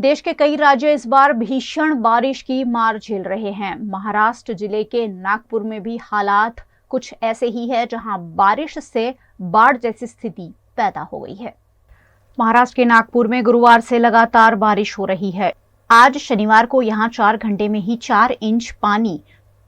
देश के कई राज्य इस बार भीषण बारिश की मार झेल रहे हैं। महाराष्ट्र जिले के नागपुर में भी हालात कुछ ऐसे ही है, जहां बारिश से बाढ़ जैसी स्थिति पैदा हो गई है। महाराष्ट्र के नागपुर में गुरुवार से लगातार बारिश हो रही है। आज शनिवार को यहां 4 घंटे में ही 4 इंच पानी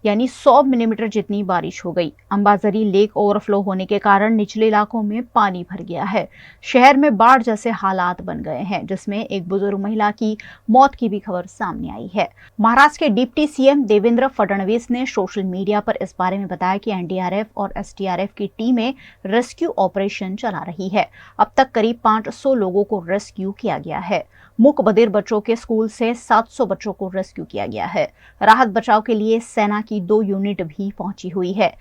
यानी 100 मिलीमीटर जितनी बारिश हो गई। अंबाझरी लेक ओवरफ्लो होने के कारण निचले इलाकों में पानी भर गया है। शहर में बाढ़ जैसे हालात बन गए हैं, जिसमें एक बुजुर्ग महिला की मौत की भी खबर सामने आई है। महाराष्ट्र के डिप्टी सीएम देवेंद्र फडणवीस ने सोशल मीडिया पर इस बारे में बताया कि एनडीआरएफ और एसडीआरएफ की टीमें रेस्क्यू ऑपरेशन चला रही है। अब तक करीब 500 लोगों को रेस्क्यू किया गया है। मूक बधिर बच्चों के स्कूल से 700 बच्चों को रेस्क्यू किया गया है। राहत बचाव के लिए सेना की 2 यूनिट भी पहुंची हुई है।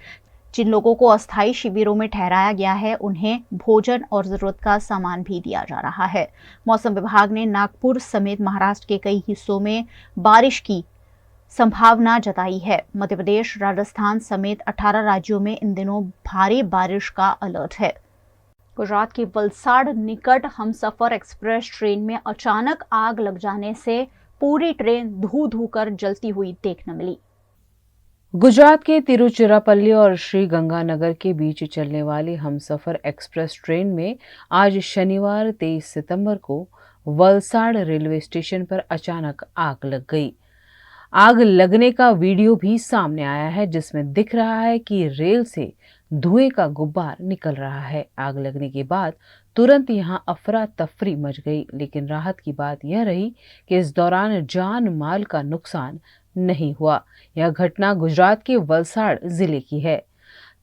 जिन लोगों को अस्थायी शिविरों में ठहराया गया है, उन्हें भोजन और जरूरत का सामान भी दिया जा रहा है। मौसम विभाग ने नागपुर समेत महाराष्ट्र के कई हिस्सों में बारिश की संभावना जताई है। मध्य प्रदेश, राजस्थान समेत 18 राज्यों में इन दिनों भारी बारिश का अलर्ट है। गुजरात की वलसाड निकट हमसफर एक्सप्रेस ट्रेन में अचानक आग लग जाने से पूरी ट्रेन धू धू कर जलती हुई देखने मिली। गुजरात के तिरुचिरापल्ली और श्री गंगानगर के बीच चलने वाली हमसफर एक्सप्रेस ट्रेन में आज शनिवार 23 सितंबर को वलसाड रेलवे स्टेशन पर अचानक आग लग गई। आग लगने का वीडियो भी सामने आया है, जिसमें दिख रहा है कि रेल से धुएं का गुब्बार निकल रहा है। आग लगने के बाद तुरंत यहां अफरा तफरी मच गई, लेकिन राहत की बात यह रही कि इस दौरान जान माल का नुकसान नहीं हुआ। यह घटना गुजरात के वलसाड जिले की है।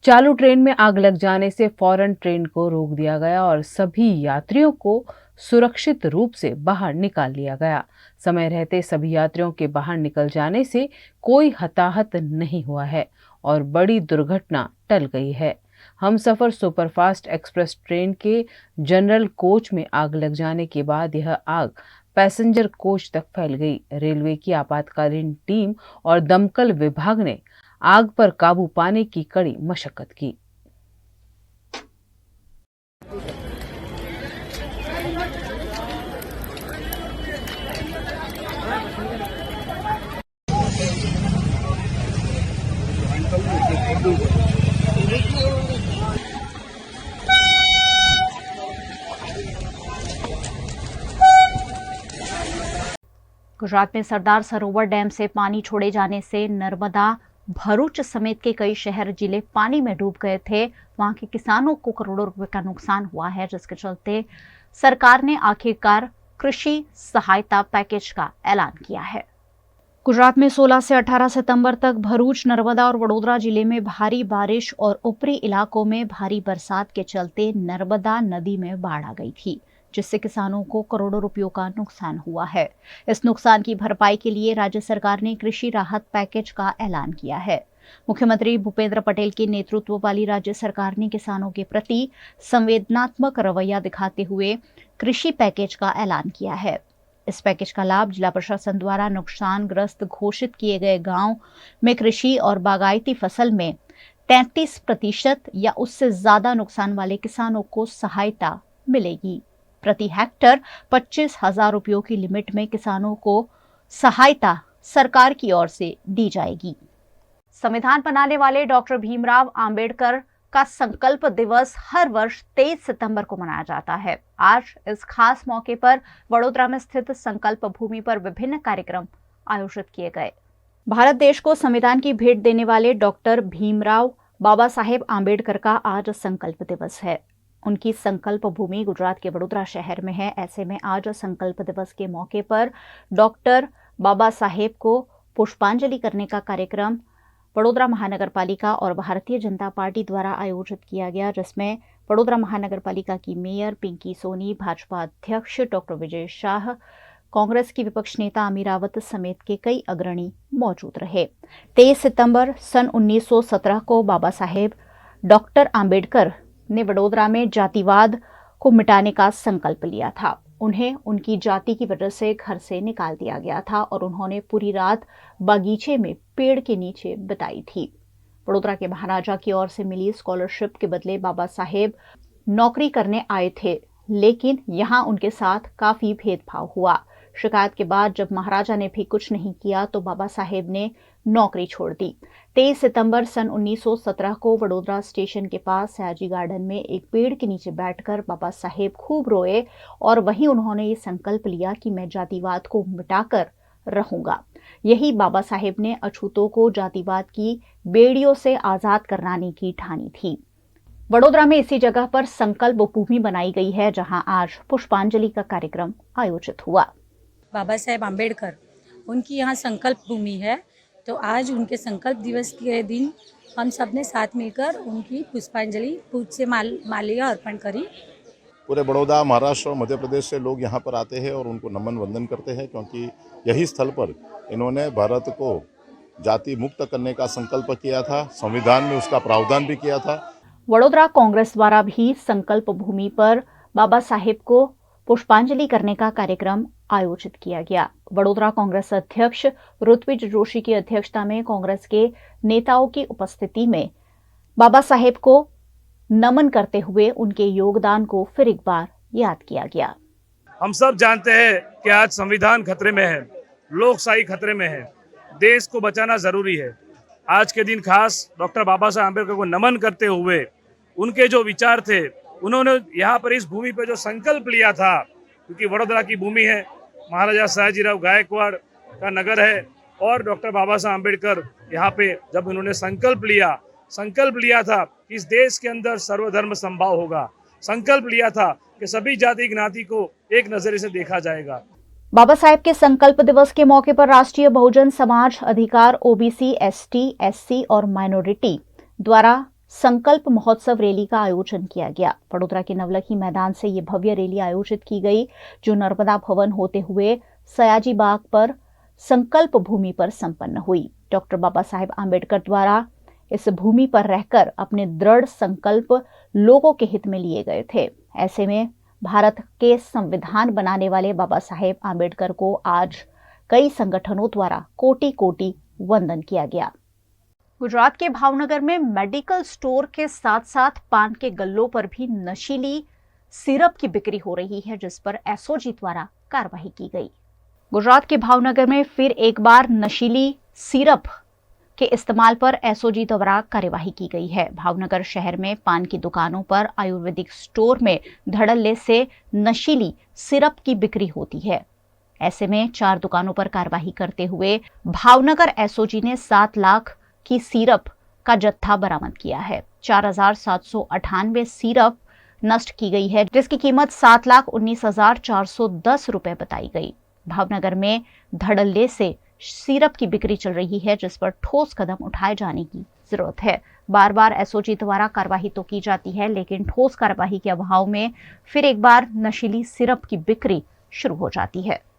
चालू ट्रेन में आग लग जाने से फौरन ट्रेन को रोक दिया गया और सभी यात्रियों को सुरक्षित रूप से बाहर निकाल लिया गया। समय रहते सभी यात्रियों के बाहर निकल जाने से कोई हताहत नहीं हुआ है और बड़ी दुर्घटना टल गई है। हमसफर सुपरफास्ट एक्सप्रेस ट्रेन के जनरल कोच में आग लग जाने के बाद यह आग पैसेंजर कोच तक फैल गई। रेलवे की आपातकालीन टीम और दमकल विभाग ने आग पर काबू पाने की कड़ी मशक्कत की। गुजरात में सरदार सरोवर डैम से पानी छोड़े जाने से नर्मदा, भरूच समेत के कई शहर जिले पानी में डूब गए थे। वहां के किसानों को करोड़ों रुपए का नुकसान हुआ है, जिसके चलते सरकार ने आखिरकार कृषि सहायता पैकेज का ऐलान किया है। गुजरात में 16 से 18 सितंबर तक भरूच, नर्मदा और वडोदरा जिले में भारी बारिश और ऊपरी इलाकों में भारी बरसात के चलते नर्मदा नदी में बाढ़ आ गई थी, जिससे किसानों को करोड़ों रुपयों का नुकसान हुआ है। इस नुकसान की भरपाई के लिए राज्य सरकार ने कृषि राहत पैकेज का ऐलान किया है। मुख्यमंत्री भूपेंद्र पटेल के नेतृत्व वाली राज्य सरकार ने किसानों के प्रति संवेदनात्मक रवैया दिखाते हुए कृषि पैकेज का ऐलान किया है। इस पैकेज का लाभ जिला प्रशासन द्वारा नुकसानग्रस्त घोषित किए गए गांव में कृषि और बागायती फसल में 33% या उससे ज्यादा नुकसान वाले किसानों को सहायता मिलेगी। प्रति हेक्टर 25,000 रुपयों की लिमिट में किसानों को सहायता सरकार की ओर से दी जाएगी। संविधान बनाने वाले डॉक्टर भीमराव अंबेडकर का संकल्प दिवस हर वर्ष 23 सितंबर को मनाया जाता है। आज इस खास मौके पर वडोदरा में स्थित संकल्प भूमि पर विभिन्न कार्यक्रम आयोजित किए गए। भारत देश को संविधान की भेंट देने वाले डॉक्टर भीमराव बाबा साहेब आंबेडकर का आज संकल्प दिवस है। उनकी संकल्प भूमि गुजरात के वडोदरा शहर में है। ऐसे में आज संकल्प दिवस के मौके पर डॉक्टर बाबा साहेब को पुष्पांजलि करने का कार्यक्रम वडोदरा महानगर पालिका और भारतीय जनता पार्टी द्वारा आयोजित किया गया, जिसमें वडोदरा महानगर पालिका की मेयर पिंकी सोनी, भाजपा अध्यक्ष डॉक्टर विजय शाह, कांग्रेस की विपक्ष नेता अमीरावत समेत के कई अग्रणी मौजूद रहे। 23 सितंबर सन 1917 को बाबा साहेब डॉक्टर आंबेडकर ने वडोदरा में जातिवाद को मिटाने का संकल्प लिया था। उन्हें उनकी जाति की वजह से घर से निकाल दिया गया था और उन्होंने पूरी रात बागीचे में पेड़ के नीचे बिताई थी। वडोदरा के महाराजा की ओर से मिली स्कॉलरशिप के बदले बाबा साहेब नौकरी करने आए थे, लेकिन यहाँ उनके साथ काफी भेदभाव हुआ। शिकायत के बाद जब महाराजा ने भी कुछ नहीं किया तो बाबा साहेब ने नौकरी छोड़ दी। 23 सितंबर सन 1917 को वडोदरा स्टेशन के पास सयाजी गार्डन में एक पेड़ के नीचे बैठकर बाबा साहेब खूब रोए और वहीं उन्होंने ये संकल्प लिया कि मैं जातिवाद को मिटाकर रहूंगा। यही बाबा साहेब ने अछूतों को जातिवाद की बेड़ियों से आजाद कराने की ठानी थी। वडोदरा में इसी जगह पर संकल्प भूमि बनाई गई है, जहां आज पुष्पांजलि का कार्यक्रम आयोजित हुआ। बाबा साहेब आम्बेडकर उनकी यहाँ संकल्प भूमि है, तो आज उनके संकल्प दिवस के दिन हम सब ने साथ मिलकर उनकी पुष्पांजलि फूल से मालिया अर्पण करी। पूरे बड़ौदा, महाराष्ट्र और मध्य प्रदेश से लोग यहाँ पर आते हैं और उनको नमन वंदन करते हैं, क्योंकि यही स्थल पर इन्होंने भारत को जाति मुक्त करने का संकल्प किया था। संविधान में उसका प्रावधान भी किया था। वडोदरा कांग्रेस द्वारा भी संकल्प भूमि पर बाबा साहेब को पुष्पांजलि करने का कार्यक्रम आयोजित किया गया। वडोदरा कांग्रेस अध्यक्ष ऋत्विज जोशी की अध्यक्षता में कांग्रेस के नेताओं की उपस्थिति में बाबा साहेब को नमन करते हुए उनके योगदान को फिर एक बार याद किया गया। हम सब जानते हैं कि आज संविधान खतरे में है, लोकशाही खतरे में है, देश को बचाना जरूरी है। आज के दिन खास डॉक्टर बाबा साहेब आम्बेडकर को नमन करते हुए उनके जो विचार थे, उन्होंने यहाँ पर इस भूमि पर जो संकल्प लिया था, क्योंकि वडोदरा की भूमि है, महाराजा सयाजीराव गायकवाड़ का नगर है और डॉक्टर बाबा साहेब आम्बेडकर यहाँ पे जब उन्होंने संकल्प लिया था कि इस देश के अंदर सर्वधर्म समभाव होगा, संकल्प लिया था कि सभी जाति ज्ञाति को एक नजरिए से देखा जाएगा। बाबा साहेब के संकल्प दिवस के मौके पर राष्ट्रीय बहुजन समाज अधिकार ओबीसी, एसटी, एससी और माइनॉरिटी द्वारा संकल्प महोत्सव रैली का आयोजन किया गया। वडोदरा के नवलखी मैदान से ये भव्य रैली आयोजित की गई, जो नर्मदा भवन होते हुए सयाजी बाग पर संकल्प भूमि पर संपन्न हुई। डॉक्टर बाबा साहेब आम्बेडकर द्वारा इस भूमि पर रहकर अपने दृढ़ संकल्प लोगों के हित में लिए गए थे। ऐसे में भारत के संविधान बनाने वाले बाबा साहेब आम्बेडकर को आज कई संगठनों द्वारा कोटि कोटि वंदन किया गया। गुजरात के भावनगर में मेडिकल स्टोर के साथ साथ पान के गल्लों पर भी नशीली सिरप की बिक्री हो रही है, जिस पर एसओजी द्वारा कार्रवाई की गई। गुजरात के भावनगर में फिर एक बार नशीली सिरप के इस्तेमाल पर एसओजी द्वारा कार्यवाही की गई है। भावनगर शहर में पान की दुकानों पर आयुर्वेदिक स्टोर में धड़ल्ले से नशीली सिरप की बिक्री होती है। ऐसे में 4 दुकानों पर कार्रवाई करते हुए भावनगर एसओजी ने 7 लाख की सिरप का जत्था बरामद किया है। 4798 सिरप नष्ट की गई है, जिसकी कीमत 7,19,410 रुपए बताई गई। भावनगर में धड़ल्ले से सिरप की बिक्री चल रही है, जिस पर ठोस कदम उठाए जाने की जरूरत है। बार बार एसओजी द्वारा कार्रवाई तो की जाती है, लेकिन ठोस कार्रवाई के अभाव में फिर एक बार नशीली सिरप की बिक्री शुरू हो जाती है।